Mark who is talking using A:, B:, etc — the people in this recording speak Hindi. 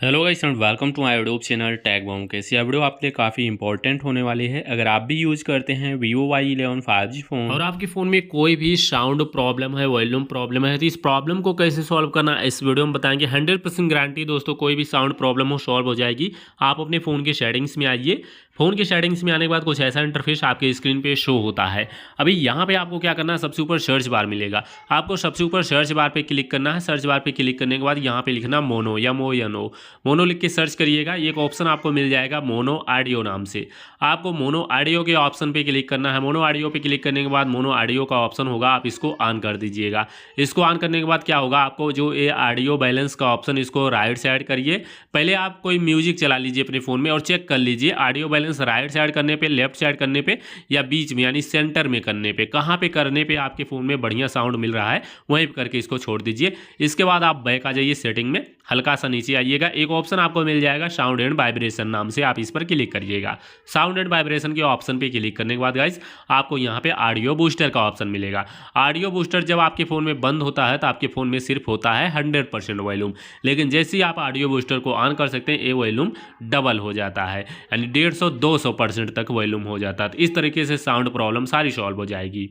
A: Hello guys and welcome to my YouTube channel tag bomb कैसी यह वीडियो आपके लिए काफ़ी इंपॉर्टेंट होने वाली है। अगर आप भी यूज़ करते हैं Vivo Y11 5G फ़ोन और आपके फ़ोन में कोई भी साउंड प्रॉब्लम है, वॉल्यूम प्रॉब्लम है, तो इस प्रॉब्लम को कैसे सॉल्व करना इस वीडियो में बताएंगे। 100% गारंटी दोस्तों, कोई भी साउंड प्रॉब्लम हो सॉल्व हो जाएगी। आप अपने फ़ोन के सेटिंग्स में आइए। फ़ोन के सेटिंग्स में आने के बाद कुछ ऐसा इंटरफेस आपके स्क्रीन पे शो होता है। अभी यहाँ पे आपको क्या करना है, सबसे ऊपर सर्च बार मिलेगा। आपको सबसे ऊपर सर्च बार पे क्लिक करना है। सर्च बार पे क्लिक करने के बाद यहाँ पे लिखना मोनो MONO। मोनो लिख के सर्च करिएगा। एक ऑप्शन आपको मिल जाएगा मोनो ऑडियो नाम से। आपको मोनो ऑडियो के ऑप्शन पे क्लिक करना है। मोनो ऑडियो पे क्लिक करने के बाद मोनो ऑडियो का ऑप्शन होगा, आप इसको ऑन कर दीजिएगा। इसको ऑन करने के बाद क्या होगा, आपको जो ये ऑडियो बैलेंस का ऑप्शन, इसको राइट साइड करिए। पहले आप कोई म्यूजिक चला लीजिए अपने फ़ोन में और चेक कर लीजिए ऑडियो बैलेंस राइट साइड करने पे, लेफ्ट साइड करने पे या बीच में यानी सेंटर में करने पे, कहाँ पे करने पे आपके फ़ोन में बढ़िया साउंड मिल रहा है वहीं पे करके इसको छोड़ दीजिए। इसके बाद आप बैक आ जाइए सेटिंग में, हल्का सा नीचे आइएगा। एक ऑप्शन आपको मिल जाएगा साउंड एंड वाइब्रेशन नाम से, आप इस पर क्लिक करिएगा। साउंड एंड वाइब्रेशन के ऑप्शन पे क्लिक करने के बाद गाइस आपको यहाँ पे ऑडियो बूस्टर का ऑप्शन मिलेगा। ऑडियो बूस्टर जब आपके फ़ोन में बंद होता है तो आपके फ़ोन में सिर्फ होता है 100% वॉल्यूम, लेकिन जैसे ही आप ऑडियो बूस्टर को ऑन कर सकते हैं ये वॉल्यूम डबल हो जाता है, यानी 150-200% तक वॉल्यूम हो जाता है। तो इस तरीके से साउंड प्रॉब्लम सारी सॉल्व हो जाएगी।